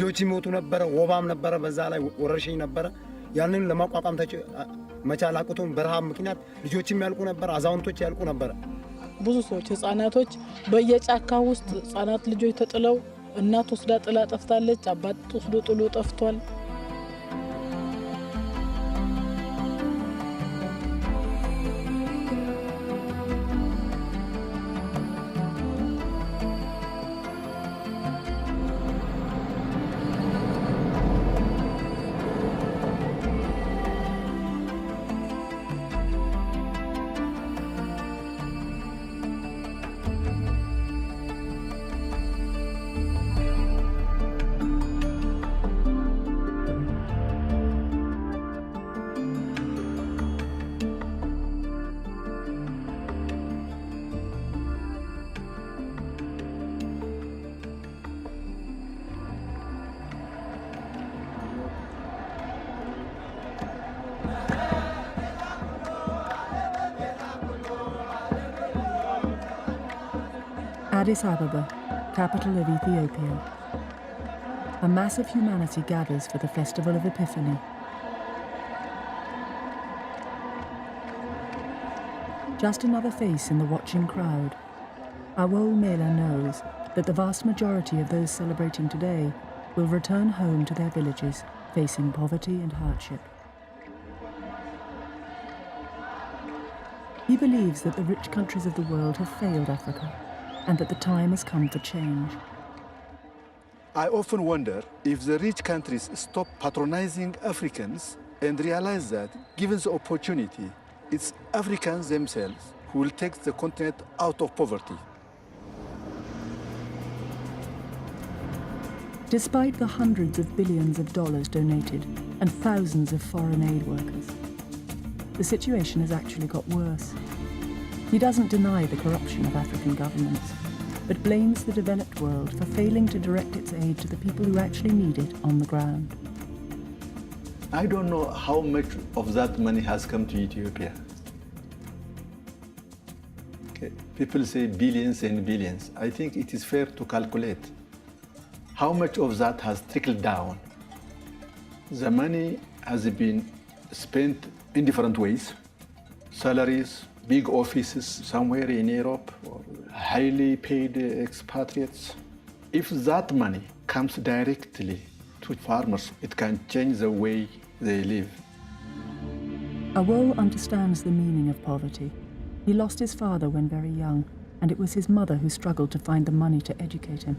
ልጆች ይሞቱ ነበር ወባም ነበር በዛ ላይ ወረርሽኝ ነበር ያንን ለማቋቋም መቻል አቅቶን በረሃብ ምክንያት ልጆችም ያልቁ ነበር አዛውንቶች ያልቁ ነበር ብዙ ሰዎች ህፃናቶች በየጫካው ውስጥ ህፃናት ልጆች ተጥለው እናት ወስዳ ጥላ ጠፍታለች አባት ወስዶ ጥሎ ጠፍቷል Addis Ababa, capital of Ethiopia. A mass of humanity gathers for the festival of Epiphany. Just another face in the watching crowd. Awol Mela knows that the vast majority of those celebrating today will return home to their villages, facing poverty and hardship. He believes that the rich countries of the world have failed Africa, and that the time has come for change. I often wonder if the rich countries stop patronizing Africans and realize that, given the opportunity, it's Africans themselves who will take the continent out of poverty. Despite the hundreds of billions of dollars donated and thousands of foreign aid workers, the situation has actually got worse. He doesn't deny the corruption of African governments, but blames the developed world for failing to direct its aid to the people who actually need it on the ground. I don't know how much of that money has come to Ethiopia. Okay. People say billions and billions. I think it is fair to calculate how much of that has trickled down. The money has been spent in different ways. Salaries, big offices somewhere in Europe, or highly paid expatriates. If that money comes directly to farmers, it can change the way they live. Awol understands the meaning of poverty. He lost his father when very young, and it was his mother who struggled to find the money to educate him.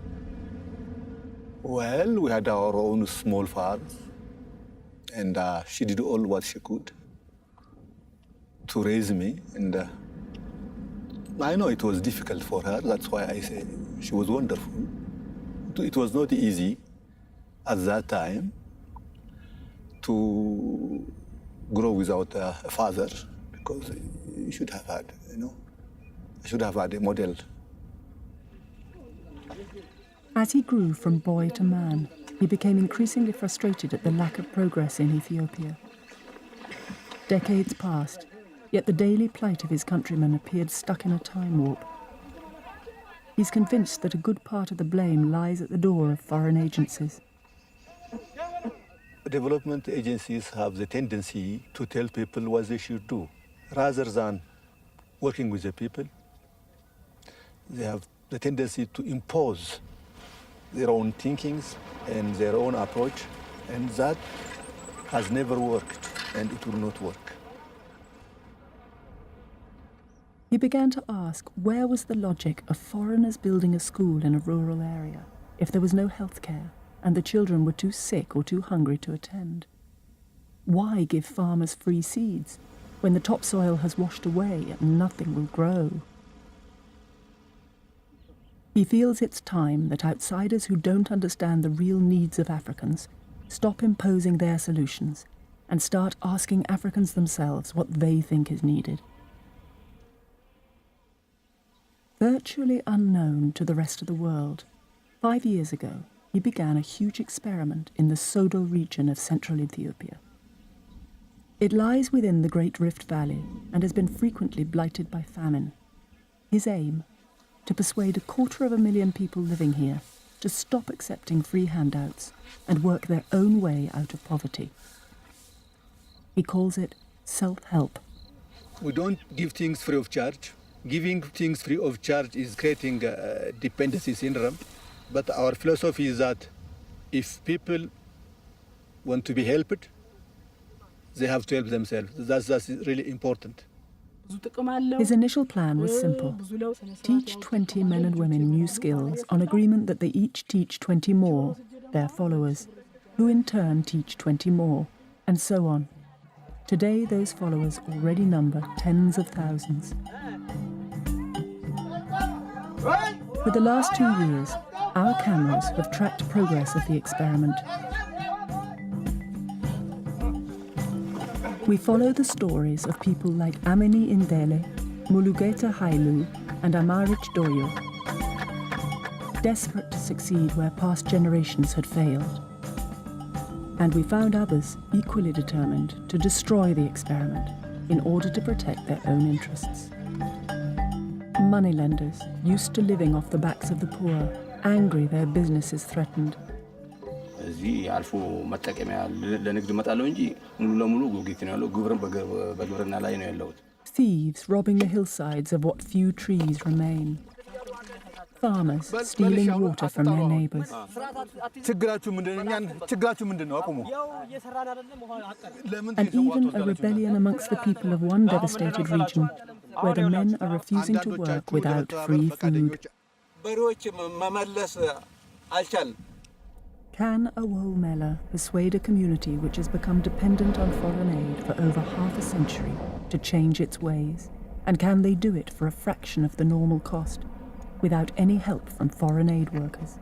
Well, we had our own small farms, and she did all what she could to raise me, and I know it was difficult for her. That's why I say she was wonderful. It was not easy at that time to grow without a father, because you should have had, I should have had a model. As he grew from boy to man, he became increasingly frustrated at the lack of progress in Ethiopia. Decades passed, yet the daily plight of his countrymen appeared stuck in a time warp. He's convinced that a good part of the blame lies at the door of foreign agencies. Development agencies have the tendency to tell people what they should do. Rather than working with the people, they have the tendency to impose their own thinkings and their own approach, and that has never worked, and it will not work. He began to ask where was the logic of foreigners building a school in a rural area if there was no health care and the children were too sick or too hungry to attend? Why give farmers free seeds when the topsoil has washed away and nothing will grow? He feels it's time that outsiders who don't understand the real needs of Africans stop imposing their solutions and start asking Africans themselves what they think is needed. Virtually unknown to the rest of the world, 5 years ago, he began a huge experiment in the Sodo region of central Ethiopia. It lies within the Great Rift Valley and has been frequently blighted by famine. His aim, to persuade 250,000 people living here to stop accepting free handouts and work their own way out of poverty. He calls it self-help. We don't give things free of charge. Giving things free of charge is creating a dependency syndrome. But our philosophy is that if people want to be helped, they have to help themselves. That's really important. His initial plan was simple. Teach 20 men and women new skills on agreement that they each teach 20 more, their followers, who in turn teach 20 more, and so on. Today, those followers already number tens of thousands. For the last 2 years, our cameras have tracked progress of the experiment. We follow the stories of people like Amini Indele, Mulugeta Hailu, and Amarich Doyo, desperate to succeed where past generations had failed. And we found others equally determined to destroy the experiment in order to protect their own interests. Moneylenders, used to living off the backs of the poor, angry their businesses threatened. Thieves robbing the hillsides of what few trees remain. Farmers stealing water from their neighbours. And even a rebellion amongst the people of one devastated region, where the men are refusing to work without free food. Can a Womela persuade a community which has become dependent on foreign aid for over half a century to change its ways? And can they do it for a fraction of the normal cost, without any help from foreign aid workers?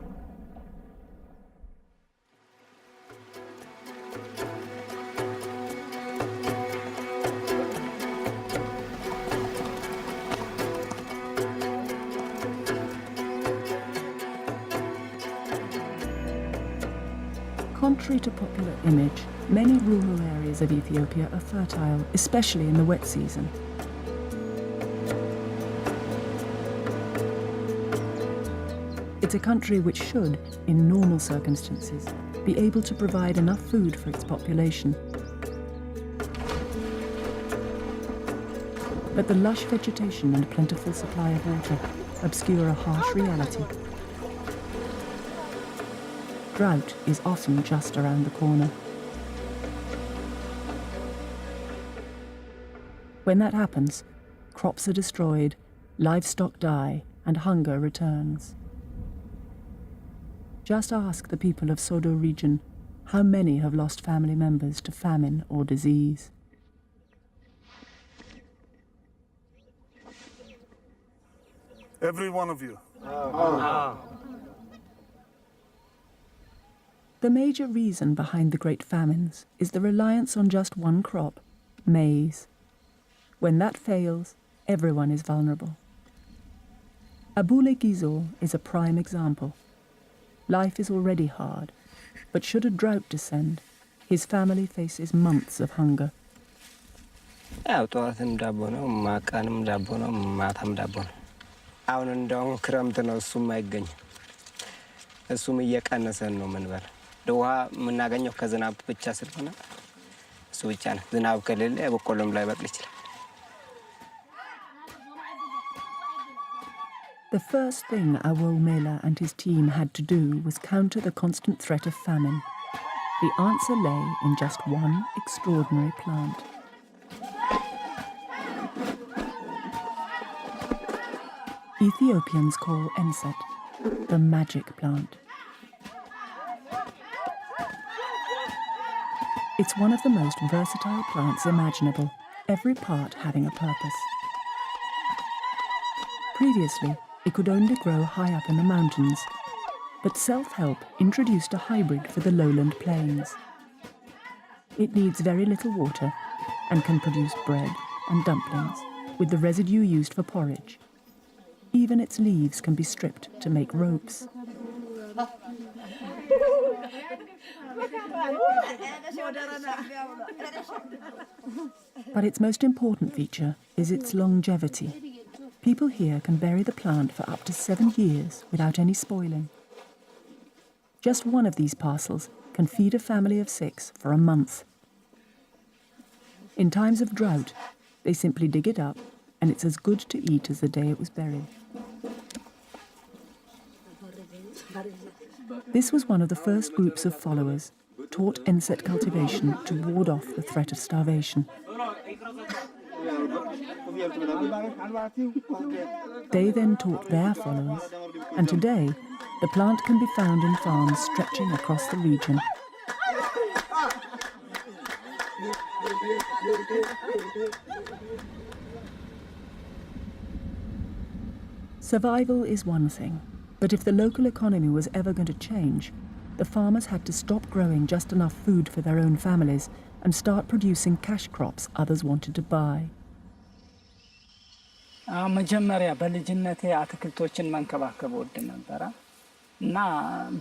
Contrary to popular image, many rural areas of Ethiopia are fertile, especially in the wet season. It's a country which should, in normal circumstances, be able to provide enough food for its population. But the lush vegetation and plentiful supply of water obscure a harsh reality. Drought is often just around the corner. When that happens, crops are destroyed, livestock die, and hunger returns. Just ask the people of Sodo region how many have lost family members to famine or disease. Every one of you. The major reason behind the great famines is the reliance on just one crop, maize. When that fails, everyone is vulnerable. Abule Gizo is a prime example. Life is already hard, but should a drought descend, his family faces months of hunger. The first thing Awomela and his team had to do was counter the constant threat of famine. The answer lay in just one extraordinary plant. Ethiopians call enset the magic plant. It's one of the most versatile plants imaginable, every part having a purpose. Previously, it could only grow high up in the mountains, but self-help introduced a hybrid for the lowland plains. It needs very little water and can produce bread and dumplings, with the residue used for porridge. Even its leaves can be stripped to make ropes. But its most important feature is its longevity. People here can bury the plant for up to 7 years without any spoiling. Just one of these parcels can feed a family of 6 for a month. In times of drought, they simply dig it up, and it's as good to eat as the day it was buried. This was one of the first groups of followers taught insect cultivation to ward off the threat of starvation. They then taught their followers, and today the plant can be found in farms stretching across the region. Survival is one thing, but if the local economy was ever going to change, the farmers had to stop growing just enough food for their own families and start producing cash crops others wanted to buy. መጀመሪያ በልጅነቴ አትክልቶችን መንከባከብ ወድ ነበር እና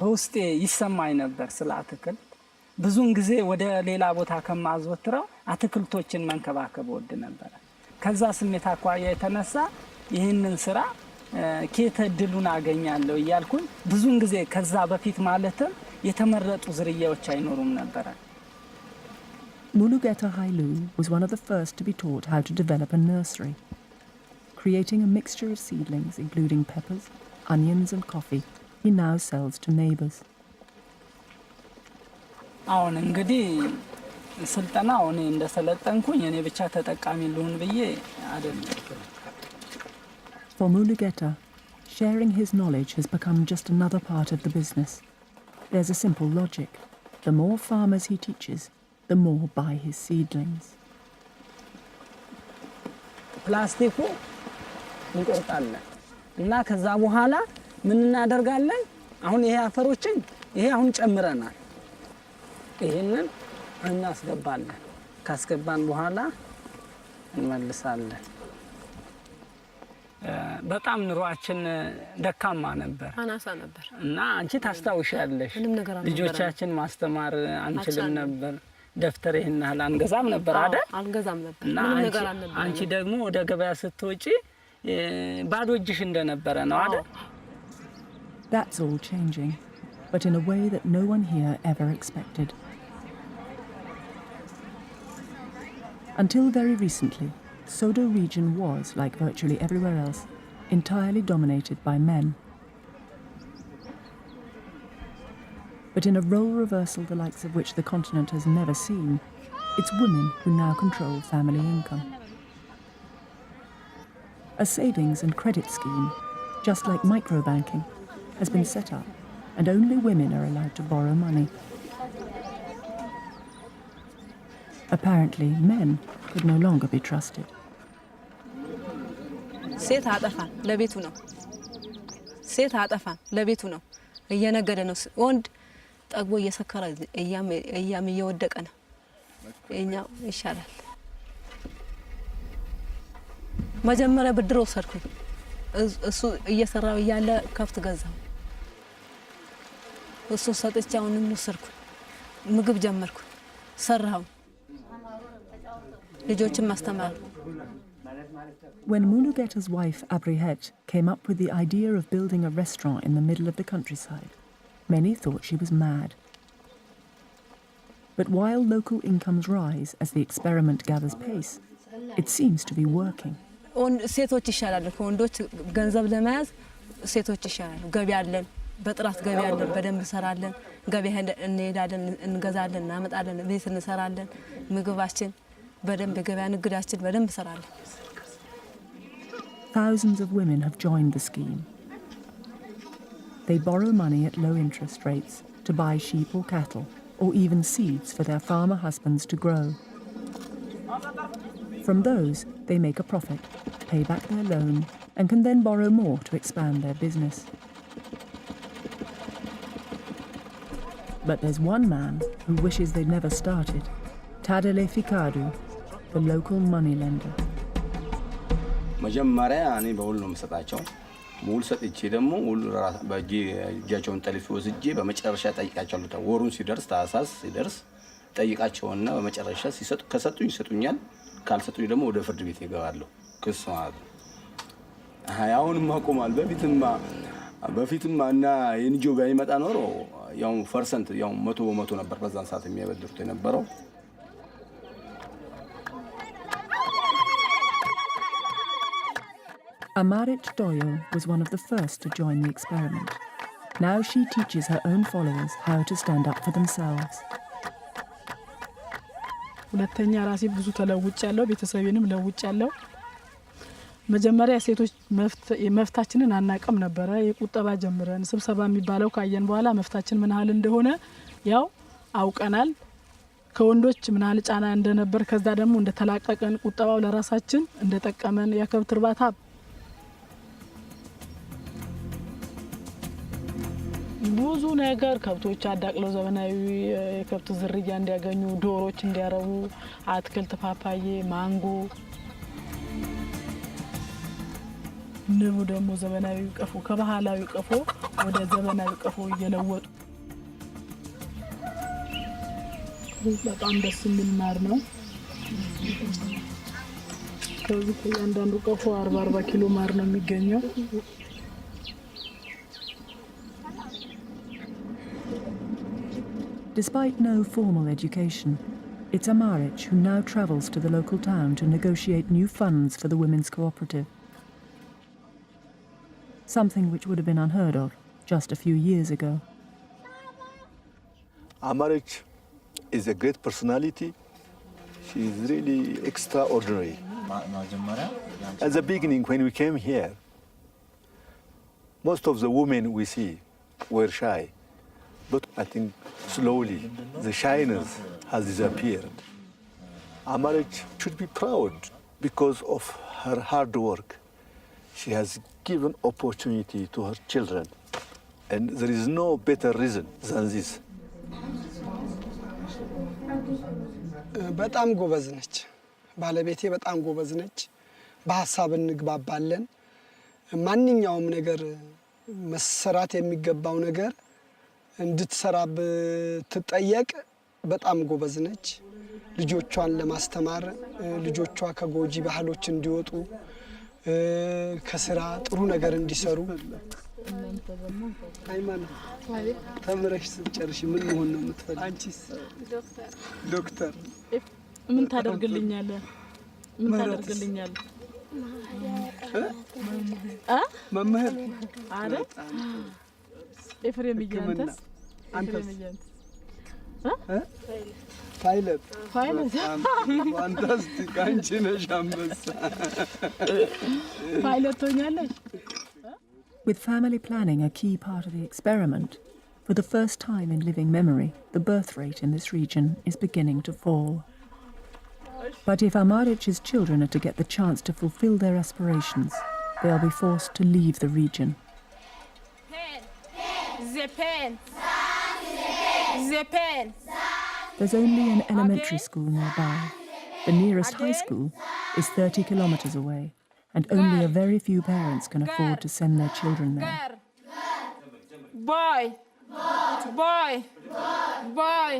በውስጤ ይሰማኝ ነበር ስለ አትክልት ብዙን ጊዜ ወደ ሌላ ቦታ ከማዘወትረው አትክልቶችን መንከባከብ ወድ ነበር ከዛ ስሜት አኳያ የተነሳ ይህንን ስራ ኬተ ድሉን አገኛለሁ ይያልኩኝ ብዙን ጊዜ ከዛ በፊት ማለትም የተመረጡ ዝርያዎች አይኖሩም ነበር Mulugeta Hailu was one of the first to be taught how to develop a nursery. Creating a mixture of seedlings, including peppers, onions and coffee, he now sells to neighbours. አሁን እንግዲህ ስልጠናው እኔ እንደሰለጠንኩኝ እኔ ብቻ ተጠቃሚ ልሁን ብዬ አይደለም For Mulugeta, sharing his knowledge has become just another part of the business. There's a simple logic. The more farmers he teaches, the more buy his seedlings. ፕላስቲኩ እንቆርጣለን እና ከዛ በኋላ ምን እናደርጋለን አሁን ይሄ አፈሮችን ይሄ አሁን ጨምረናል ይሄንን እናስገባለን ካስገባን በኋላ እንመልሳለን በጣም ኑሯችን ደካማ ነበር አናሳ ነበር እና አንቺ ታስታውሻለሽ ልጆቻችን ማስተማር አንችልም ነበር ደፍተር ይሄናል አንገዛም ነበር አይደል አንገዛም ነበር ምንም ነገር አልነበረ አንቺ ደግሞ ወደ ገበያ ስትወጪ ባዶ እጅሽ እንደነበረ ነው አይደል That's all changing, but in a way that no one here ever expected. Until very recently, Sodo region was, like virtually everywhere else, entirely dominated by men. But in a role reversal the likes of which the continent has never seen, it's women who now control family income. A savings and credit scheme, just like microbanking, has been set up, and only women are allowed to borrow money. Apparently, men could no longer be trusted. ሴት አጠፋን ለቤቱ ነው ሴት አጠፋን ለቤቱ ነው እየነገደ ነው ወንድ ጠግቦ እየሰከረ እያም እየወደቀ ነው እኛው ይሻላል መጀመሪያ ብድር ወሰድኩኝ እሱ እየሰራው ያለ ከፍት ገዛው እሱ ሰጥቻውንም ወሰድኩ ምግብ ጀመርኩ ሰራው ልጆችን ማስተማር When Mulugeta's wife Abrihet came up with the idea of building a restaurant in the middle of the countryside, many thought she was mad. But while local incomes rise as the experiment gathers pace, it seems to be working. ሴቶች ይሻላል ከወንዶች ገንዘብ ለመያዝ ሴቶች ይሻላል ገቢ አለን በጥራት ገቢ አለን በደንብ ሰራለን ገቢ እንሄዳለን እንገዛለን እናመጣለን ቤት እንሰራለን ምግባችን በደንብ ገበያ ንግዳችን በደንብ ሰራለን Thousands of women have joined the scheme. They borrow money at low interest rates to buy sheep or cattle, or even seeds for their farmer husbands to grow. From those, they make a profit, pay back their loan, and can then borrow more to expand their business. But there's one man who wishes they'd never started, Tadele Fikadu, the local moneylender. መጀመሪያ እኔ በሁሉ ነው መስጣቸው ሙሉ ሰጥቼ ደግሞ ሙሉ በእጃቸውን ጠልፌ ወስጄ በመጨረሻ ጠይቃቸዋለሁ ወሩን ሲደርስ ታሳስ ሲደርስ ጠይቃቸውና በመጨረሻ ሲሰጡ ከሰጡኝ ይሰጡኛል ካልሰጡኝ ደግሞ ወደ ፍርድ ቤት ይገባለሁ ክስ ማለት አሁንም ማቆማል በፊትማ እና የንጆ ጋር ይመጣ ኖሮ ያው ፐርሰንት ያው 100% ነበር በዛን ሰዓት የሚያበድሩት የነበረው። Amarit Doyo was one of the first to join the experiment. Now she teaches her own followers how to stand up for themselves. ሁለተኛ ራሴ ብዙ ተለውጫለሁ፣ ቤተሰቤንም ለውጫለሁ። መጀመሪያ ሴቶች መፍታችንን አናቀም ነበር። የቁጠባ ጀምረን ስብሰባ የሚባለው ካየን በኋላ መፍታችን ምን ያህል እንደሆነ ያው አውቀናል። ከወንዶች ምን ያህል ጫና እንደነበር ከዛ ደግሞ እንደተላቀቀን ቁጠባው ለራሳችን እንደጠቀመን የከብት እርባታ ብዙ ነገር ከብቶች አዳቅለው ዘመናዊ የከብት ዝርያ እንዲያገኙ ዶሮች እንዲያረቡ አትክልት ፓፓዬ ማንጎ ንቡ ደግሞ ዘመናዊ ቀፎ ከባህላዊ ቀፎ ወደ ዘመናዊ ቀፎ እየለወጡ በጣም ደስ የሚል ማር ነው። ከዚህ ከእያንዳንዱ ቀፎ 40 ኪሎ ማር ነው የሚገኘው። Despite no formal education, it's Amarit who now travels to the local town to negotiate new funds for the women's cooperative. Something which would have been unheard of just a few years ago. Amarit is a great personality. She is really extraordinary. At the beginning, when we came here, most of the women we see were shy. But I think slowly the shyness has disappeared. Amarit should be proud because of her hard work. She has given opportunity to her children. And there is no better reason than this. በጣም ጎበዝ ነች። ባለቤቴ በጣም ጎበዝ ነች። በሐሳብ እንግባባለን። ማንኛውም ነገር መሰራት የሚገባው ነገር እንድትሰራ ብትጠየቅ በጣም ጎበዝ ነች። ልጆቿን ለማስተማር ልጆቿ ከጎጂ ባህሎች እንዲወጡ ከስራ ጥሩ ነገር እንዲሰሩ ሃይማኖት ተምረሽ ስትጨርሺ ምን መሆን ነው የምትፈልጊው? አንቺስ? ዶክተር። ምን ታደርግልኛለህ? ምን ታደርግልኛለህ? መምህር አይደል? ኤፍሬም ይያንተስ? አንተስ? ፓይለት። ፋንታስቲክ። አንቺ ነሽ አንበሳ። ፓይለት ሆኛለሽ? With family planning a key part of the experiment, for the first time in living memory, the birth rate in this region is beginning to fall. But if Amarich's children are to get the chance to fulfill their aspirations, they'll be forced to leave the region. There's only an elementary school nearby. The nearest high school is 30 kilometers away, and only a very few parents can afford to send their children there. Boy, boy, boy,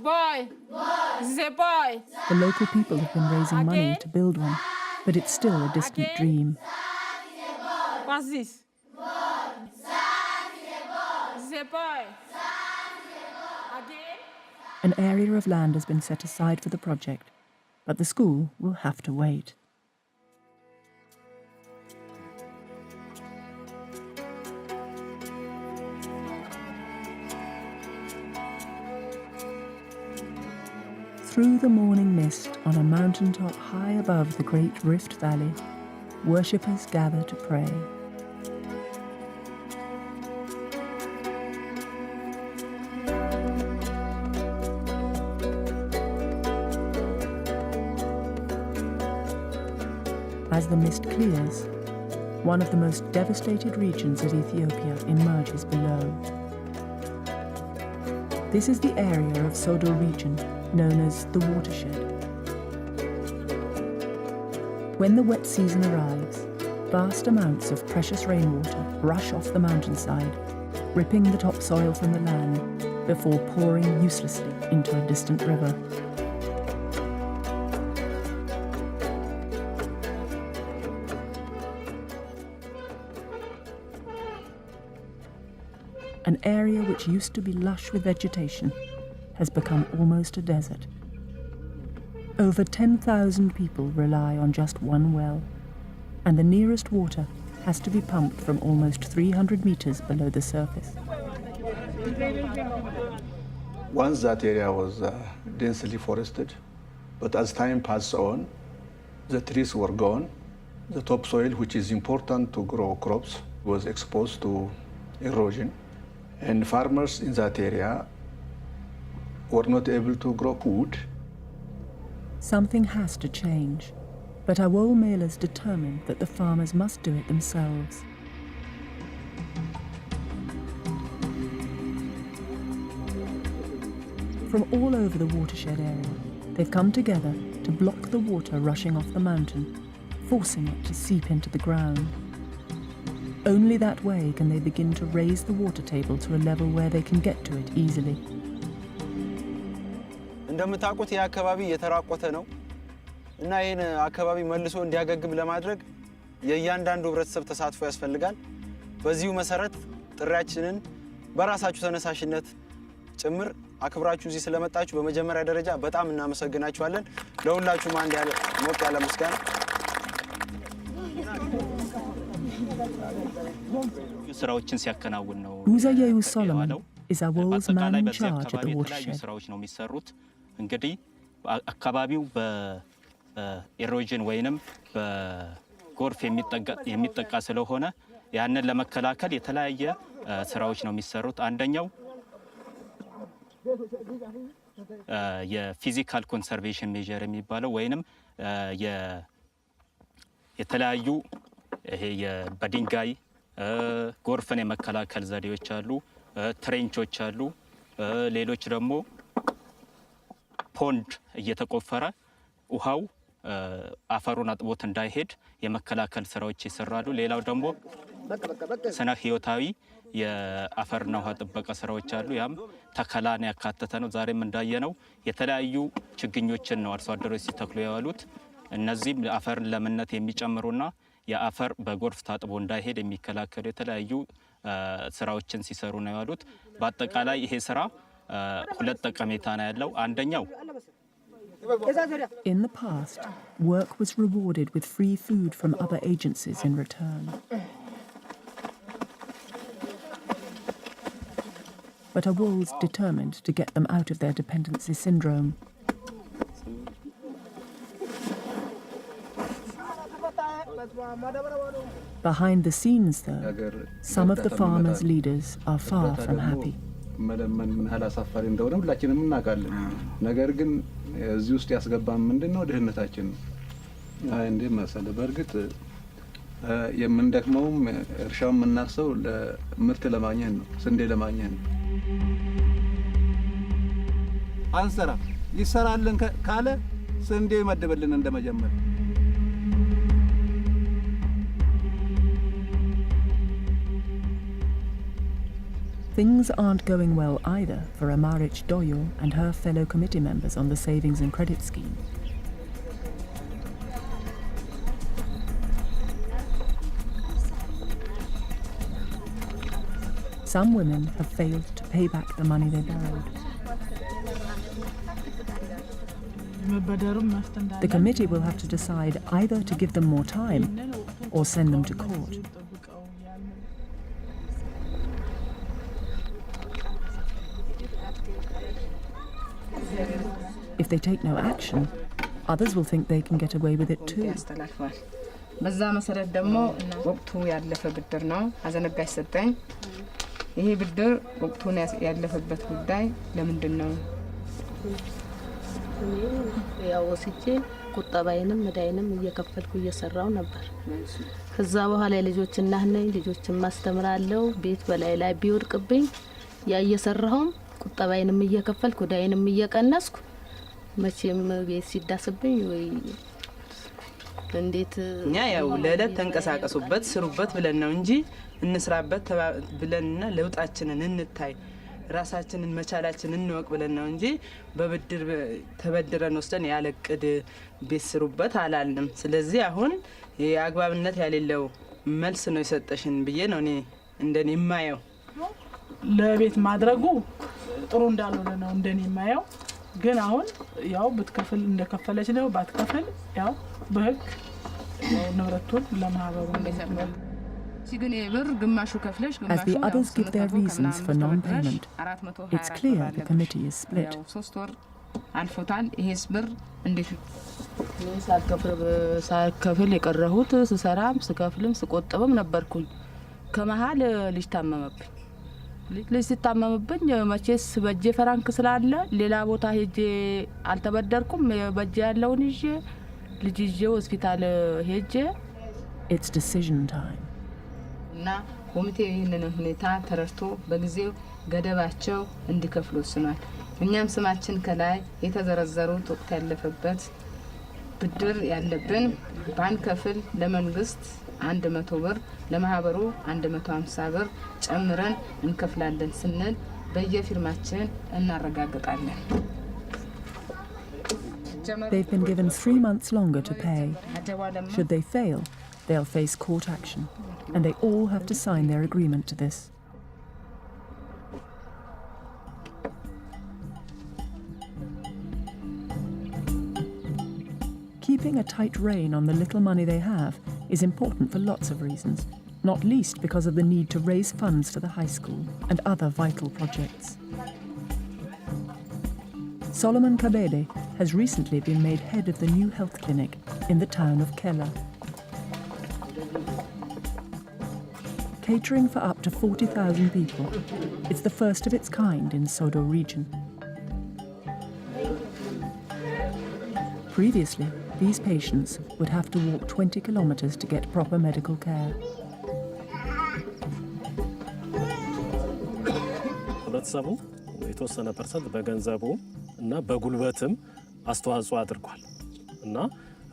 boy, the boy. The local people have been raising money to build one, but it's still a distant dream. What's this? The boy. Again? An area of land has been set aside for the project, but the school will have to wait. Through the morning mist on a mountaintop high above the Great Rift Valley, worshippers gather to pray. As the mist clears, one of the most devastated regions of Ethiopia emerges below. This is the area of Sodo region known as the watershed. When the wet season arrives, vast amounts of precious rainwater rush off the mountainside, ripping the topsoil from the land before pouring uselessly into a distant river. an area which used to be lush with vegetation has become almost a desert. Over 10,000 people rely on just one well, and the nearest water has to be pumped from almost 300 meters below the surface. Once that area was densely forested, but as time passed on, the trees were gone. The topsoil, which is important to grow crops, was exposed to erosion, and farmers in that area were not able to grow food. Something has to change, but Awol Mela's determined that the farmers must do it themselves. From all over the watershed area, they've come together to block the water rushing off the mountain, forcing it to seep into the ground. Only that way can they begin to raise the water table to a level where they can get to it easily. እንደምታውቁት የአካባቢ የተራቆተ ነው እና ይሄን አካባቢ መልሶ እንዲያገግም ለማድረግ የእያንዳንዱ ህብረተሰብ ተሳትፎ ያስፈልጋል። በዚሁ መሰረት ጥሪያችንን በራሳችሁ ተነሳሽነት ጭምር አክብራችሁ እዚህ ስለመጣችሁ በመጀመሪያ ደረጃ በጣም እናመሰግናችኋለን። ለሁላችሁም አንድ ያለ ሞቅ ያለ ምስጋና። ስራዎችን ሲያከናውን ነው። Uzayew Solomon is Awol's man in charge at the watershed. ስራዎች ነው የሚሰሩት። እንግዲህ አካባቢው በኤሮዥን ወይንም በጎርፍ የሚጠቃ ስለሆነ ያንን ለመከላከል የተለያየ ስራዎች ነው የሚሰሩት። አንደኛው የፊዚካል ኮንሰርቬሽን ሜዠር የሚባለው ወይንም የተለያዩ ይሄ በድንጋይ ጎርፍን የመከላከል ዘዴዎች አሉ፣ ትሬንቾች አሉ። ሌሎች ደግሞ ፖንድ እየተቆፈረ ውሃው አፈሩን አጥቦት እንዳይሄድ የመከላከል ስራዎች ይሰራሉ። ሌላው ደግሞ ስነ ህይወታዊ የአፈርና ውሃ ጥበቃ ስራዎች አሉ። ያም ተከላን ያካተተ ነው። ዛሬም እንዳየነው የተለያዩ ችግኞችን ነው አርሶ አደሮች ሲተክሉ ያሉት። እነዚህም አፈርን ለምነት የሚጨምሩና የአፈር በጎርፍ ታጥቦ እንዳይሄድ የሚከላከሉ የተለያዩ ስራዎችን ሲሰሩ ነው ያሉት። በአጠቃላይ ይሄ ስራ ሁለት ጠቀሜታ ነው ያለው። አንደኛው In the past, work was rewarded with free food from other agencies in return. But Awol's determined to get them out of their dependency syndrome. Behind the scenes, though, some of the farmers' leaders are far from happy. መለመን አላሳፋሪ እንደሆነ ሁላችንም እናውቃለን። ነገር ግን እዚህ ውስጥ ያስገባን ምንድነው ድህነታችን ነው። እንዴ መሰለ በርግጥ የምንደክመውም እርሻው የምናርሰው ለምርት ለማግኘት ነው፣ ስንዴ ለማግኘት ነው። አንሰራ ይሰራልን ካለ ስንዴ ይመደበልን እንደመጀመር። Things aren't going well either for Amarich Doyo and her fellow committee members on the Savings and Credit Scheme. Some women have failed to pay back the money they borrowed. The committee will have to decide either to give them more time or send them to court. If they take no action, others will think they can get away with it too. በዛ መሰረት ደግሞ ወቅቱ ያለፈ ብድር ነው አዘነጋሽ ሰጠኝ። ይሄ ብድር ወቅቱን ያለፈበት ጉዳይ ለምንድነው? ያው ወስጄ ቁጠባዬንም መዳይንም እየከፈልኩ እየሰራው ነበር። ከዛ በኋላ ልጆች እናህነኝ ልጆችን ማስተምራለሁ። ቤት በላይ ላይ ቢወድቅብኝ ያ እየሰራሁም ቁጠባዬንም እየከፈልኩ ዳይንም እየቀነስኩ መቼም ቤት ሲዳስብኝ ወይ እንዴት እኛ ያው ለዕለት ተንቀሳቀሱበት ስሩበት ብለን ነው እንጂ እንስራበት ብለንና ለውጣችንን እንታይ ራሳችንን መቻላችንን እንወቅ ብለን ነው እንጂ በብድር ተበድረን ወስደን ያለቅድ ቤት ስሩበት አላልንም። ስለዚህ አሁን የአግባብነት ያሌለው መልስ ነው የሰጠሽን ብዬ ነው እኔ እንደኔ የማየው። ለቤት ማድረጉ ጥሩ እንዳልሆነ ነው እንደኔ የማየው። ግን አሁን ያው ብትከፍል እንደከፈለች ነው ባትከፍል ያው በህግ ንብረቱን ለማህበሩ እንደሰጠው As the others give their reasons for non-payment, it's clear the committee is split. ሳልከፍል የቀረሁት ስሰራም ስከፍልም ስቆጥብም ነበርኩኝ። ከመሀል ልጅ ታመመብኝ። ልጅ ሲታመምብኝ መቼስ በጄ ፈራንክ ስላለ ሌላ ቦታ ሄጄ አልተበደርኩም። በጄ ያለውን ይዤ ልጅ ይዤ ሆስፒታል ሄጄ It's decision time. እና ኮሚቴው ይህንን ሁኔታ ተረድቶ በጊዜው ገደባቸው እንዲከፍሉ ወስኗል። እኛም ስማችን ከላይ የተዘረዘሩት ወቅት ያለፈበት ብድር ያለብን ባንከፍል ለመንግስት 100 ብር ለማህበሩ 150 ብር ጨምረን እንከፍላለን ስንል በየፊርማችን እናረጋግጣለን። They've been given 3 months longer to pay. Should they fail, they'll face court action, and they all have to sign their agreement to this. Keeping a tight rein on the little money they have is important for lots of reasons, not least because of the need to raise funds for the high school and other vital projects. Solomon Kabede has recently been made head of the new health clinic in the town of Kela. Catering for up to 40,000 people, it's the first of its kind in Sodo region. Previously, these patients would have to walk 20 kilometers to get proper medical care. ህብረተሰቡ የተወሰነ ፐርሰንት በገንዘቡ እና በጉልበትም አስተዋጽኦ አድርጓል እና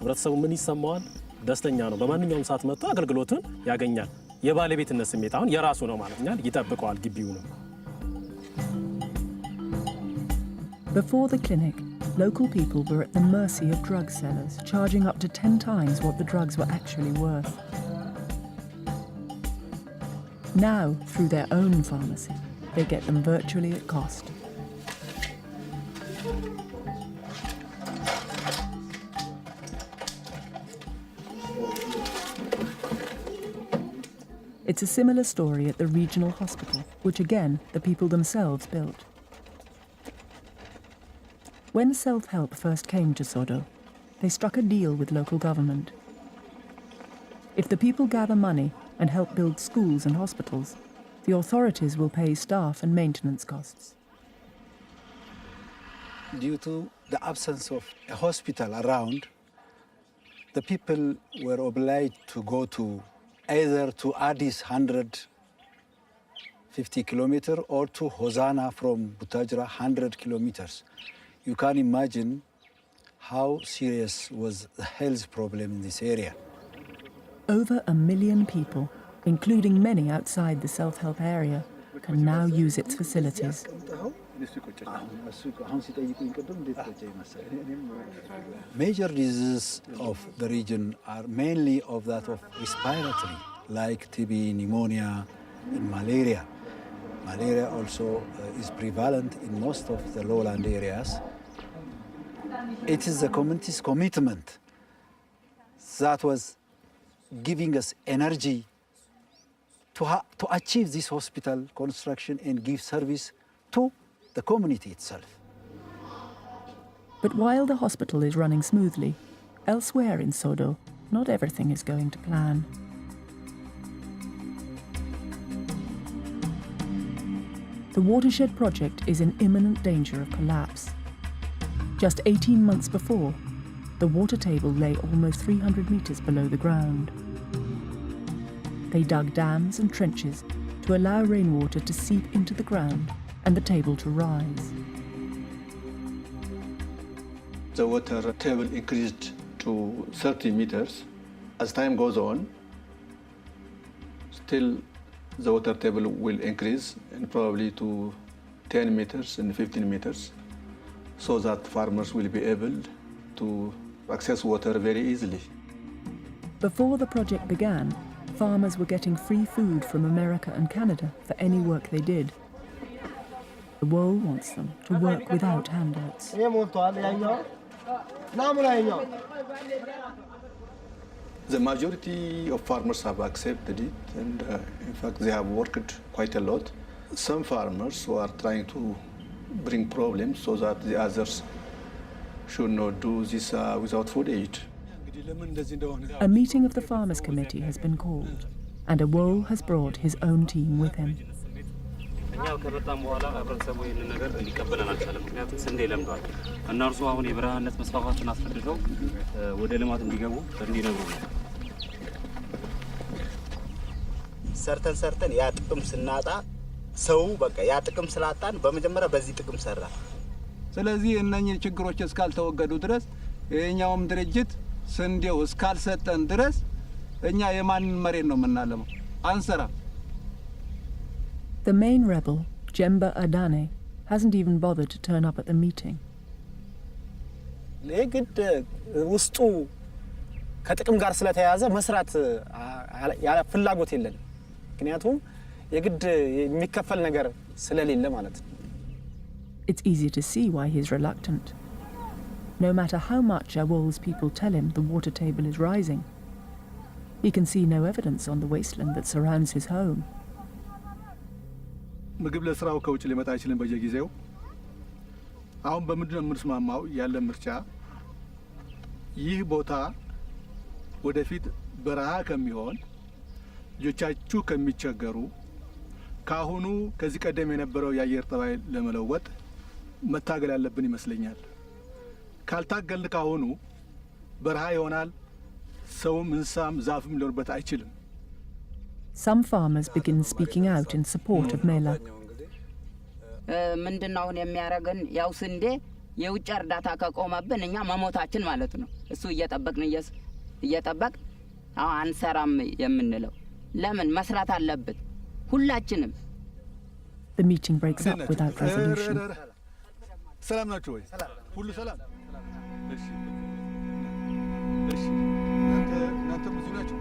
ህብረተሰቡ ምን ይሰማዋል? ደስተኛ ነው። በማንኛውም ሰዓት መጥቶ አገልግሎቱን ያገኛል። የባለቤትነት ስሜት አሁን የራሱ ነው ማለት ነው። ይጠብቀዋል ግቢው ነው። Before the clinic, local people were at the mercy of drug sellers, charging up to 10 times what the drugs were actually worth. Now, through their own pharmacy, they get them virtually at cost. It's a similar story at the regional hospital, which again, the people themselves built. When self-help first came to Sodo, they struck a deal with local government. If the people gather money and help build schools and hospitals, the authorities will pay staff and maintenance costs. Due to the absence of a hospital around, the people were obliged to go to either to Addis 150 kilometers or to Hosanna from Butajra 100 kilometers. You can imagine how serious was the health problem in this area. Over 1 million people, including many outside the self-help area, can now use its facilities. Major diseases of the region are mainly of that of respiratory, like TB, pneumonia, and malaria. Malaria also is prevalent in most of the lowland areas. It is the community's commitment that was giving us energy to achieve this hospital construction and give service to the community itself. But while the hospital is running smoothly, elsewhere in Sodo, not everything is going to plan. The watershed project is in imminent danger of collapse. Just 18 months before, the water table lay almost 300 meters below the ground. They dug dams and trenches to allow rainwater to seep into the ground and the table to rise. The water table increased to 30 meters. As time goes on, still the water table will increase and probably to 10 meters and 15 meters, so that farmers will be able to access water very easily. Before the project began, farmers were getting free food from America and Canada for any work they did, The world wants them to work without handouts. The majority of farmers have accepted it, and in fact, they have worked quite a lot. Some farmers who are trying to bring problems so that the others should not do this without food aid. A meeting of the Farmers' Committee has been called, and Awo has brought his own team with him. እኛው ከመጣን በኋላ ህብረተሰቡ ይህንን ነገር እንዲቀበለን አልቻለም። ምክንያቱም ስንዴ ለምዷል እና እርሱ አሁን የበረሃነት መስፋፋትን አስፈድደው ወደ ልማት እንዲገቡ እንዲነግሩ ነው። ሰርተን ያ ጥቅም ስናጣ ሰው በቃ ያ ጥቅም ስላጣን በመጀመሪያ በዚህ ጥቅም ሰራ። ስለዚህ እነኚህ ችግሮች እስካልተወገዱ ድረስ የኛውም ድርጅት ስንዴው እስካልሰጠን ድረስ እኛ የማንን መሬት ነው የምናለመው? አንሰራ። The main rebel, Jemba Adane, hasn't even bothered to turn up at the meeting. ለግድ ውስጡ ከጥቅም ጋር ስለተያያዘ መስራት ያለ ፍላጎት የለንም። ምክንያቱም የግድ የሚከፈል ነገር ስለሌለ ማለት ነው። It's easy to see why he's reluctant. No matter how much Awol's people tell him the water table is rising, he can see no evidence on the wasteland that surrounds his home. ምግብ ለስራው ከውጭ ሊመጣ አይችልም በየጊዜው። አሁን በምንድን ነው የምንስማማው? ያለ ምርጫ ይህ ቦታ ወደፊት በረሃ ከሚሆን ልጆቻችሁ ከሚቸገሩ ካሁኑ ከዚህ ቀደም የነበረው የአየር ጠባይ ለመለወጥ መታገል ያለብን ይመስለኛል። ካልታገልን ካሁኑ በረሃ ይሆናል። ሰውም እንስሳም ዛፍም ሊኖርበት አይችልም። Some farmers begin speaking out in support of Mela. ምንድነው የሚያረጋግን? ያው ስንዴ የውጭ እርዳታ ከቆመብን እኛ መሞታችን ማለት ነው። እሱ እየጠበቅ አንሰራም የምንለው ለምን? መስራት አለብን ሁላችንም። The meeting breaks up without resolution. ሰላም ናችሁ ወይ? ሁሉ ሰላም? እሺ እሺ። እናንተ ብዙ ናችሁ?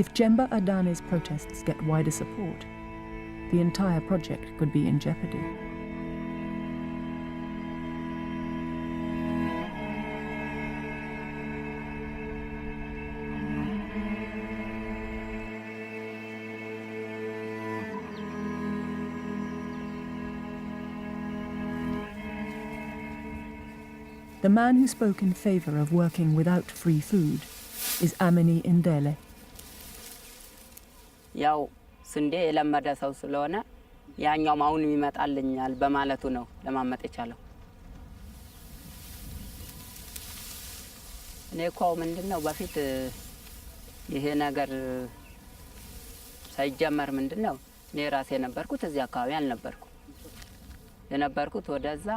If Jemba Adane's protests get wider support, the entire project could be in jeopardy. The man who spoke in favor of working without free food is Amini Indele. ያው ስንዴ የለመደ ሰው ስለሆነ ያኛው አሁን ይመጣልኛል በማለቱ ነው ለማመጥ የቻለው። እኔ እኮ ምንድነው በፊት ይሄ ነገር ሳይጀመር ምንድነው እኔ ራሴ ነበርኩት እዚህ አካባቢ አልነበርኩም። የነበርኩት ወደዛ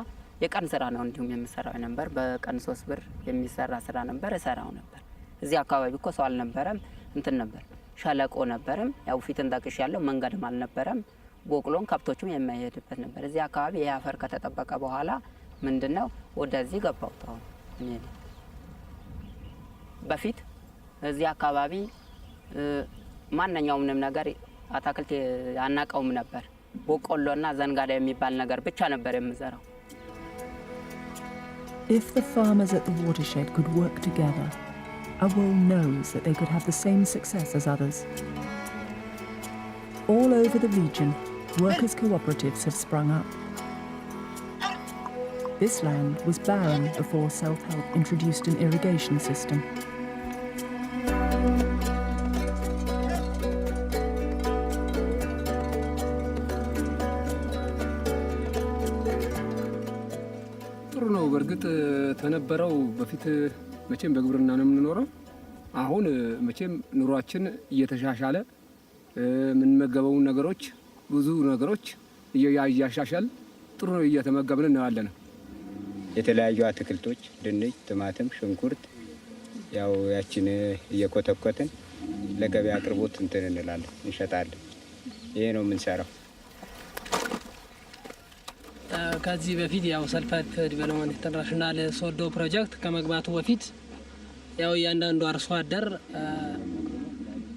የቀን ስራ ነው እንዲሁም የምሰራው ነበር። በቀን 3 ብር የሚሰራ ስራ ነበር እሰራው ነበር። እዚህ አካባቢ እኮ ሰው አልነበረም እንትን ነበር ሻለቆ ነበርም። ያው ፊትን ታቅሽ ያለው መንገድም አልነበረም። ቦቅሎን ከብቶቹም የማይሄድበት ነበር። እዚህ አካባቢ የአፈር ከተጠበቀ በኋላ ምንድነው ወደዚህ ገባው ታው እኔ በፊት እዚህ አካባቢ ማንኛውም ነገር አታክልት ያናቀውም ነበር። ቦቆሎና ዘንጋዳ የሚባል ነገር ብቻ ነበር የምዘራው። If the farmers at the watershed could work together, Awo knows that they could have the same success as others. All over the region, workers' cooperatives have sprung up. This land was barren before self-help introduced an irrigation system. ጥሩ ነው። በርግጥ ተነበረው በፊት መቼም በግብርና ነው የምንኖረው። አሁን መቼም ኑሯችን እየተሻሻለ ምን መገበው ነገሮች ብዙ ነገሮች እያሻሻል ጥሩ ነው እየተመገብን ነው ያለነው። የተለያዩ አትክልቶች ድንች፣ ቲማቲም፣ ሽንኩርት ያው ያችን እየኮተኮትን ለገበያ አቅርቦት እንትን እንላለን እንሸጣለን። ይሄ ነው የምንሰራው። ከዚህ በፊት ያው ሰልፈት ዲቨሎፕመንት ኢንተርናሽናል ሶዶ ፕሮጀክት ከመግባቱ በፊት ያው እያንዳንዱ አርሶ አደር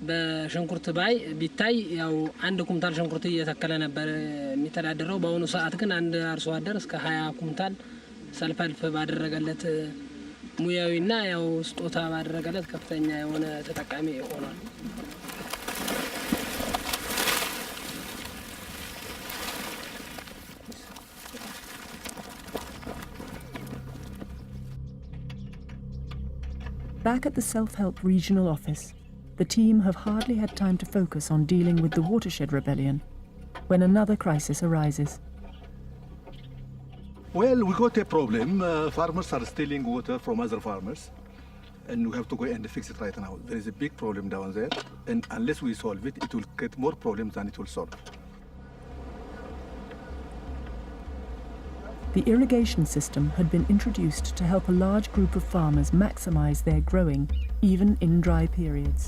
በሽንኩርት ባይ ቢታይ ያው አንድ ኩንታል ሽንኩርት እየተከለ ነበር የሚተዳደረው። በአሁኑ ሰዓት ግን አንድ አርሶ አደር እስከ 20 ኩንታል ሰልፈልፍ ባደረገለት ሙያዊና ያው ስጦታ ባደረገለት ከፍተኛ የሆነ ተጠቃሚ ሆኗል። Back at the Self-Help Regional Office, the team have hardly had time to focus on dealing with the watershed rebellion when another crisis arises. Well, we got a problem. Farmers are stealing water from other farmers, and we have to go and fix it right now. There is a big problem down there, and unless we solve it, it will create more problems than it will solve. The irrigation system had been introduced to help a large group of farmers maximize their growing, even in dry periods.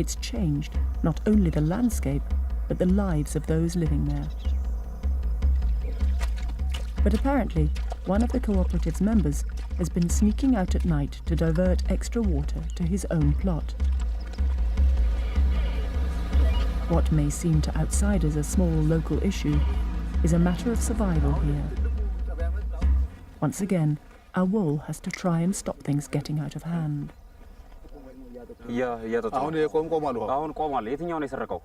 It's changed not only the landscape, but the lives of those living there. But apparently, one of the cooperative's members has been sneaking out at night to divert extra water to his own plot. What may seem to outsiders a small local issue is a matter of survival here. Once again, our wool has to try and stop things getting out of hand. አሁን ቆሟል። የትኛው ነው የሰረቀው?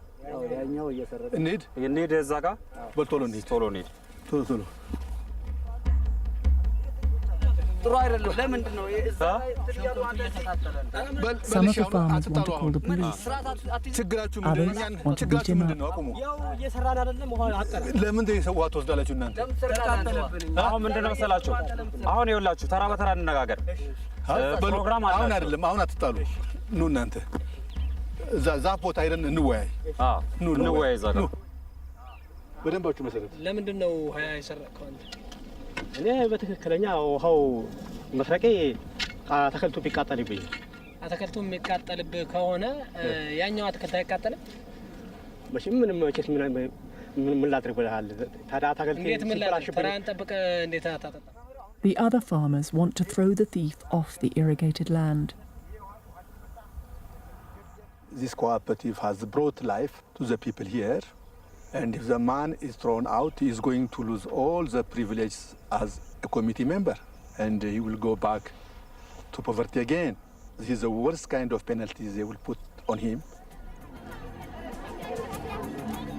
ያኛው እየሰረቀ እንሂድ እዛ ጋር ቶሎ እንሂድ። ቶሎ ጥሩ አይደለም። ለምንድን ነው Some of the farmers want to call the police. Others want to beat him up. ለምን ተሰዋ ተወስዳላችሁ እናንተ? አሁን ምንድን ነው መሰላችሁ? አሁን ይኸውላችሁ ተራ በተራ እንነጋገር። ፕሮግራም አለ። አሁን አይደለም፣ አሁን አትጣሉ። ኑ እናንተ እዛ ቦታ ሄደን እንወያይ። ኑ እንወያይ እዛ ጋር በደንባችሁ መሰረት። ለምንድን ነው 20 የሰረቀው አንተ? እኔ በትክክለኛ ውሃው መስረቄ አትክልቱ ቢቃጠልብኝ አትክልቱ የሚቃጠልብህ ከሆነ ያኛው አትክልት አይቃጠልም? ምንም መቼስ ምን ላድርግ ብለሃል? ታዲያ አትክልት ተራን ጠብቀህ እንዴት አታጠጣ? The other farmers want to throw the thief off the irrigated land. This cooperative has brought life to the people here, and if the man is thrown out, he is going to lose all the privileges as a committee member, and he will go back to poverty again. This is the worst kind of penalty they will put on him.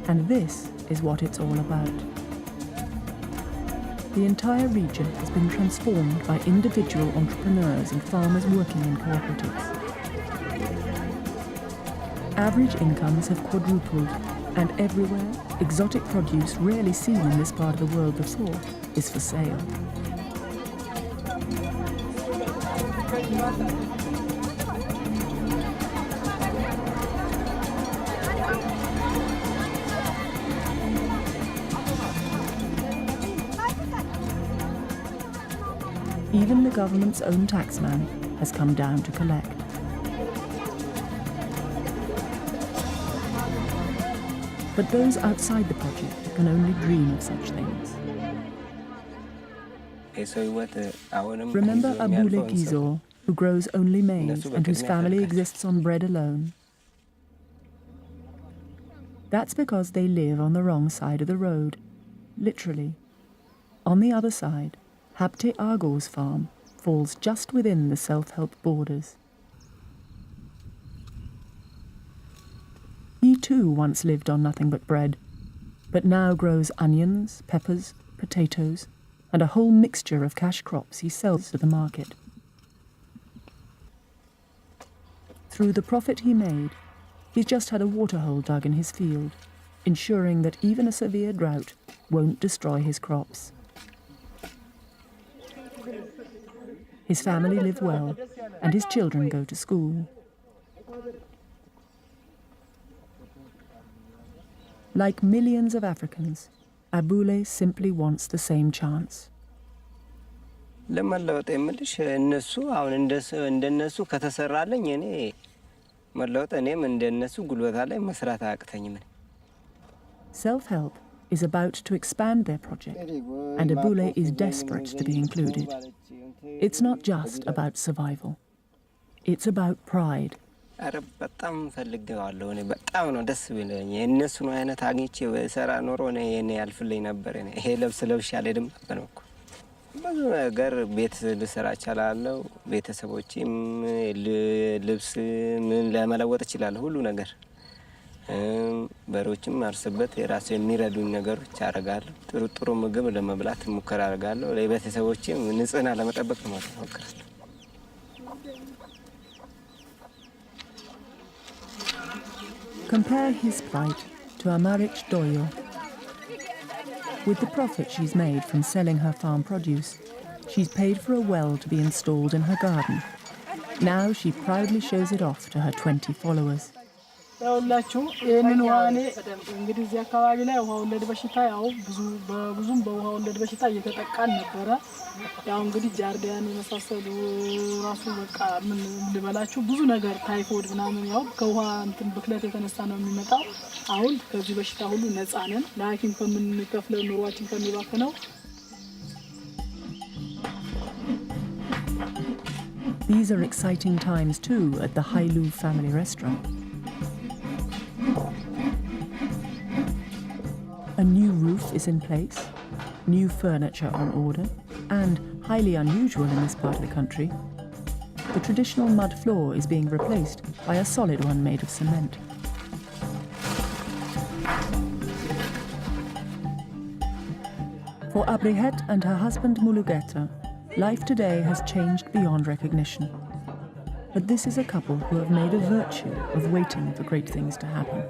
And this is what it's all about. The entire region has been transformed by individual entrepreneurs and farmers working in cooperatives. Average incomes have quadrupled, and everywhere, exotic produce rarely seen in this part of the world before is for sale. Even the government's own taxman has come down to collect. But those outside the project can only dream of such things. Remember Abule Gizor, who grows only maize and whose family exists on bread alone? That's because they live on the wrong side of the road, literally. On the other side, Habte Agor's farm falls just within the self-help borders. He too once lived on nothing but bread, but now grows onions, peppers, potatoes, and a whole mixture of cash crops he sells to the market. Through the profit he made, he's just had a waterhole dug in his field, ensuring that even a severe drought won't destroy his crops. His family live well, and his children go to school. Like millions of Africans, Abule simply wants the same chance. ለመለወጥ የምልሽ እነሱ አሁን እንደነሱ ከተሰራለኝ እኔ መለወጥ እኔም እንደነሱ ጉልበታ ላይ መስራት አያቅተኝም። Self-help is about to expand their project, and Abule is desperate to be included. It's not just about survival. It's about pride. አረ በጣም ፈልጌዋለሁ እኔ በጣም ነው ደስ ብሎኝ የነሱን አይነት አግኝቼ በሰራ ኖሮ ነው የኔ ያልፍልኝ ነበር እኔ ይሄ ልብስ ለብሻ አልሄድም ነበር እኮ ብዙ ነገር ቤት ልሰራ እችላለሁ ቤተሰቦቼም ልብስ ምን ለመለወጥ እችላለሁ ሁሉ ነገር በሮችም አርስበት የራሴ የሚረዱኝ ነገሮች አደርጋለሁ ጥሩ ጥሩ ምግብ ለመብላት ሙከራ አደርጋለሁ ለቤተሰቦቼም ንጽህና ለመጠበቅ እሞክራለሁ Compare his plight to Amarich Doyo. With the profit she's made from selling her farm produce, she's paid for a well to be installed in her garden. Now she proudly shows it off to her 20 followers. ያውላችሁ ይሄንን ዋኔ እንግዲህ እዚህ አካባቢ ላይ ውሃ ወለድ በሽታ ያው ብዙም በውሃ ወለድ በሽታ እየተጠቃን ነበር ያው እንግዲህ ጃርዲያን የመሳሰሉ ራሱ በቃ ምን ልበላችሁ ብዙ ነገር ታይፎይድ ምናምን ያው ከውሃ እንትን ብክለት የተነሳ ነው የሚመጣው አሁን ከዚህ በሽታ ሁሉ ነፃ ነን ለሐኪም ከምንከፍለው ኑሯችን ከሚባክነው These are exciting times too at the Hailu family restaurant. A new roof is in place, new furniture on order, and, highly unusual in this part of the country, the traditional mud floor is being replaced by a solid one made of cement. For Abrihet and her husband Mulugeta, life today has changed beyond recognition. But this is a couple who have made a virtue of waiting for great things to happen.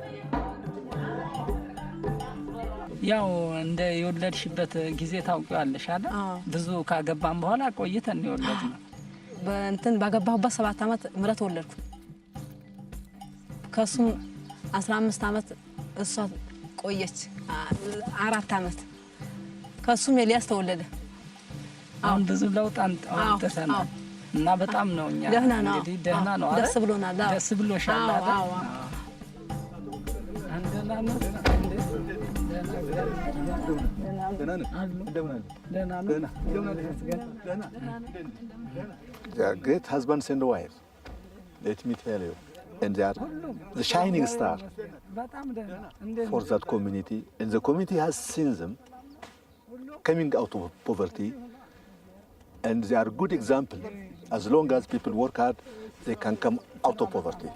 ያው እንደ የወለድሽበት ጊዜ ታውቂዋለሽ አይደል ብዙ ካገባን በኋላ ቆይተን የወለድነው በእንትን ባገባሁበት 7 አመት ምረት ወለድኩ ከሱም 15 አመት እሷ ቆየች 4 አመት ከሱም ኤልያስ ተወለደ አሁን ብዙ ለውጥ አንተሰና እና በጣም ነው እኛ እንግዲህ ደህና ነው ደስ ብሎናል ደስ ብሎሻል አይደል They are great husbands and wives, let me tell you. And they are the shining star for that community. And the community has seen them coming out of poverty. And they are a good example. As long as people work hard, they can come out of poverty.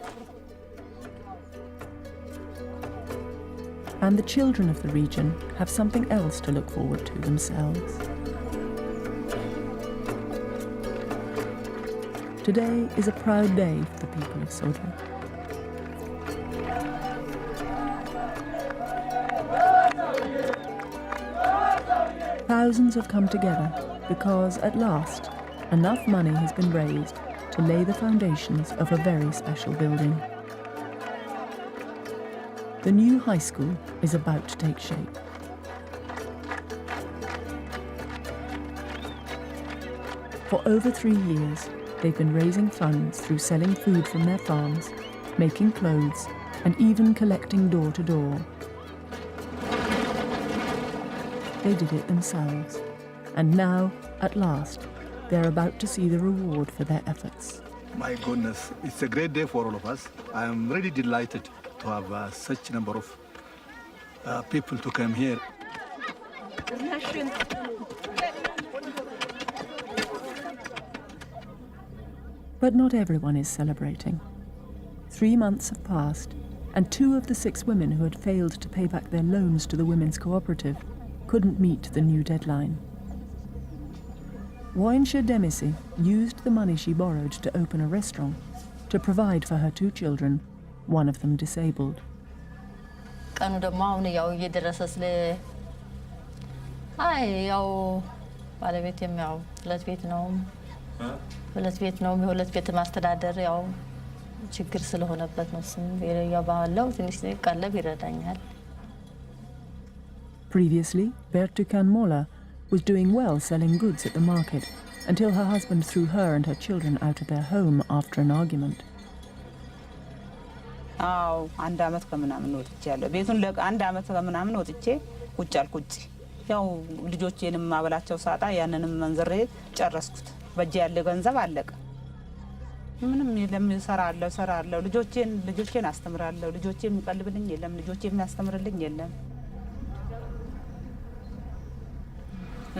And the children of the region have something else to look forward to themselves. Today is a proud day for the people of Sodra. Thousands have come together because, at last, enough money has been raised to lay the foundations of a very special building. The new high school is about to take shape. For over 3 years, they've been raising funds through selling food from their farms, making clothes, and even collecting door to door. They did it themselves. And now, at last, they're about to see the reward for their efforts. My goodness, it's a great day for all of us. I am really delighted to have such a number of people to come here. But not everyone is celebrating. 3 months have passed, and 2 of the 6 women who had failed to pay back their loans to the Women's Cooperative couldn't meet the new deadline. Woinsha Demisi used the money she borrowed to open a restaurant to provide for her 2 children, one of them disabled. ቀኑ ደግሞ አሁን ያው እየደረሰ ስለ ያው ባለቤቴም ያው ሁለት ቤት ነው የሁለት ቤት ማስተዳደር ያው ችግር ስለሆነበት ነው ስም ያው ባለው ትንሽ ቀለብ ይረዳኛል Previously, Bertukan Mola was doing well selling goods at the market until her husband threw her and her children out of their home after an argument. አንድ አመት ከምናምን ወጥቻለሁ ቤቱን አንድ አመት ከምናምን ወጥቼ ቁጭ አልኩ ውጭ። ያው ልጆቼንም ማበላቸው ሳጣ ያንንም መንዝሬ ጨረስኩት። በእጄ ያለ ገንዘብ አለቀ። ምንም የለም። እሰራለሁ ልጆቼን አስተምራለሁ። ልጆቼ የሚቀልብልኝ የለም። ልጆቼ የሚያስተምርልኝ የለም።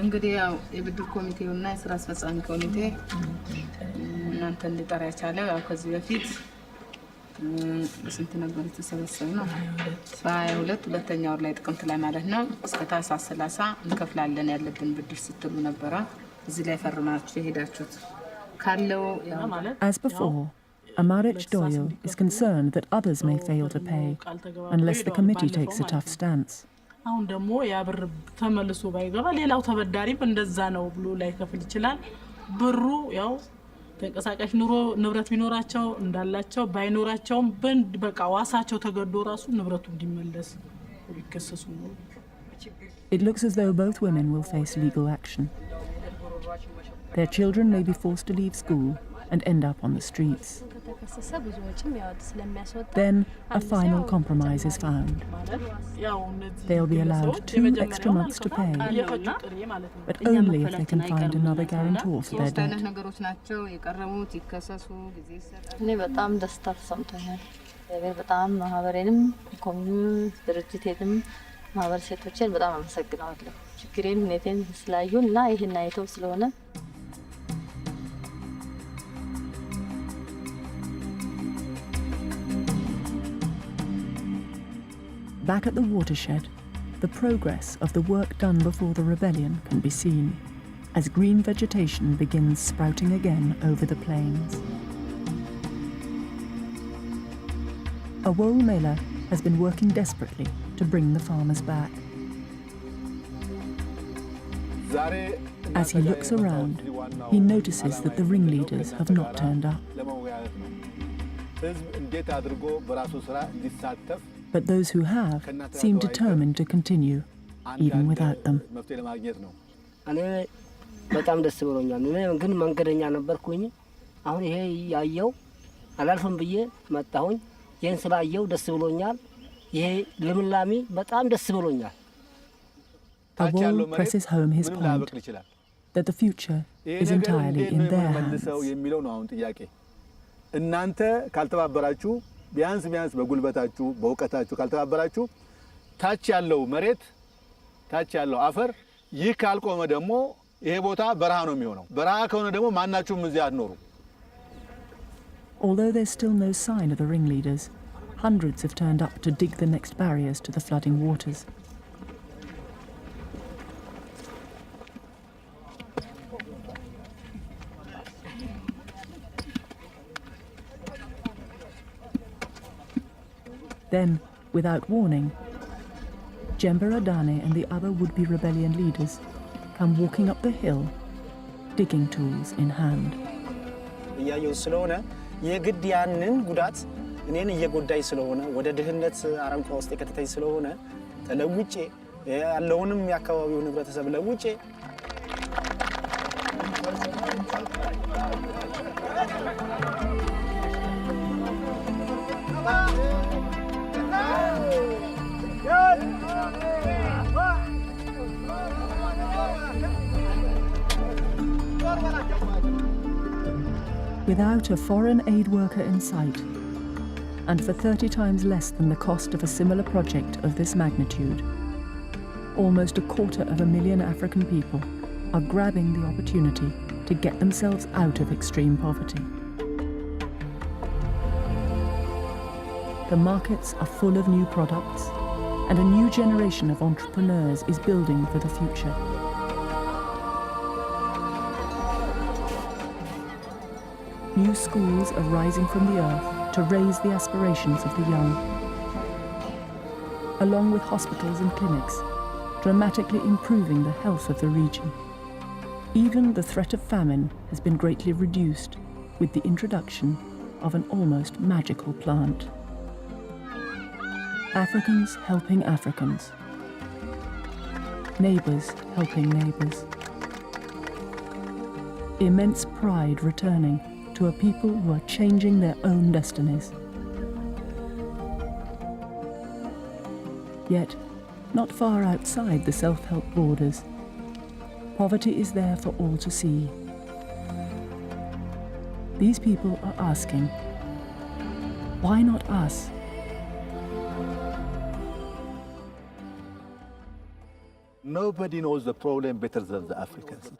እንግዲህ ያው የብድር ኮሚቴውና የስራ አስፈጻሚ ኮሚቴ እናንተን ሊጠራ የቻለው ያው ከዚህ በፊት ስንት ነበር የተሰበሰብነው? በ22 ሁለተኛ ወር ላይ ጥቅምት ላይ ማለት ነው እስከ ታህሳስ 30 እንከፍላለን ያለብን ብድር ስትሉ ነበረ። እዚህ ላይ ፈርማችሁ የሄዳችሁት ካለው As before, Amarich Doyle is concerned that others may fail to pay unless the committee takes a tough stance. አሁን ደግሞ ያ ብር ተመልሶ ባይገባ ሌላው ተበዳሪም እንደዛ ነው ብሎ ላይ ከፍል ይችላል። ብሩ ያው ተንቀሳቃሽ ኑሮ ንብረት ቢኖራቸው እንዳላቸው ባይኖራቸውም በንድ በቃ ዋሳቸው ተገዶ ራሱ ንብረቱ እንዲመለስ ይከሰሱ ነው። It looks as though both women will face legal action. Their children may be forced to leave school and end up on the streets. Then a final compromise is found. They'll be allowed 2 extra months to pay, but only if they can find another guarantor for their debt. እኔ በጣም ደስታ ተሰምቶኛል። በጣም ማህበሬንም ኮሚኒቲ ድርጅቴንም ማህበር ሴቶችን በጣም አመሰግናለሁ። ችግሬን ሁኔታን ስላዩን እና ይሄን አይተው ስለሆነ Back at the watershed, the progress of the work done before the rebellion can be seen as green vegetation begins sprouting again over the plains. Awol Mela has been working desperately to bring the farmers back. As he looks around, he notices that the ringleaders have not turned up. But those who have seem determined to continue, even without them. እኔ በጣም ደስ ብሎኛል። እኔ ግን መንገደኛ ነበርኩኝ። አሁን ይሄ ያየው አላልፈም ብዬ መጣሁኝ። ይሄን ስላየው ደስ ብሎኛል። ይሄ ልምላሚ በጣም ደስ ብሎኛል። Awol presses home his point that the future is entirely in their hands. የሚለው ነው አሁን ጥያቄ። እናንተ ካልተባበራችሁ ቢያንስ በጉልበታችሁ በእውቀታችሁ ካልተባበራችሁ ታች ያለው መሬት ታች ያለው አፈር ይህ ካልቆመ ደግሞ ይሄ ቦታ በረሃ ነው የሚሆነው። በረሃ ከሆነ ደግሞ ማናችሁም እዚህ አትኖሩ። Although there's still no sign of the ringleaders, hundreds have turned up to dig the next barriers to the flooding waters. Then, without warning, Jember Adane and the other would-be rebellion leaders come walking up the hill, digging tools in hand. እያየሁ ስለሆነ የግድ ያንን ጉዳት እኔን እየጎዳኝ ስለሆነ ወደ ድህነት አረንቋ ውስጥ የከተተኝ ስለሆነ ተለውጬ ያለውንም የአካባቢው ህብረተሰብ ለውጬ Without a foreign aid worker in sight, and for 30 times less than the cost of a similar project of this magnitude, almost 250,000 African people are grabbing the opportunity to get themselves out of extreme poverty. The markets are full of new products, and a new generation of entrepreneurs is building for the future. New schools are rising from the earth to raise the aspirations of the young, along with hospitals and clinics, dramatically improving the health of the region. Even the threat of famine has been greatly reduced with the introduction of an almost magical plant. Africans helping Africans. Neighbours helping neighbours. Immense pride returning to a people who are changing their own destinies. Yet, Not far outside the self-help borders, poverty is there for all to see. These people are asking, why not us? Nobody knows the problem better than the Africans.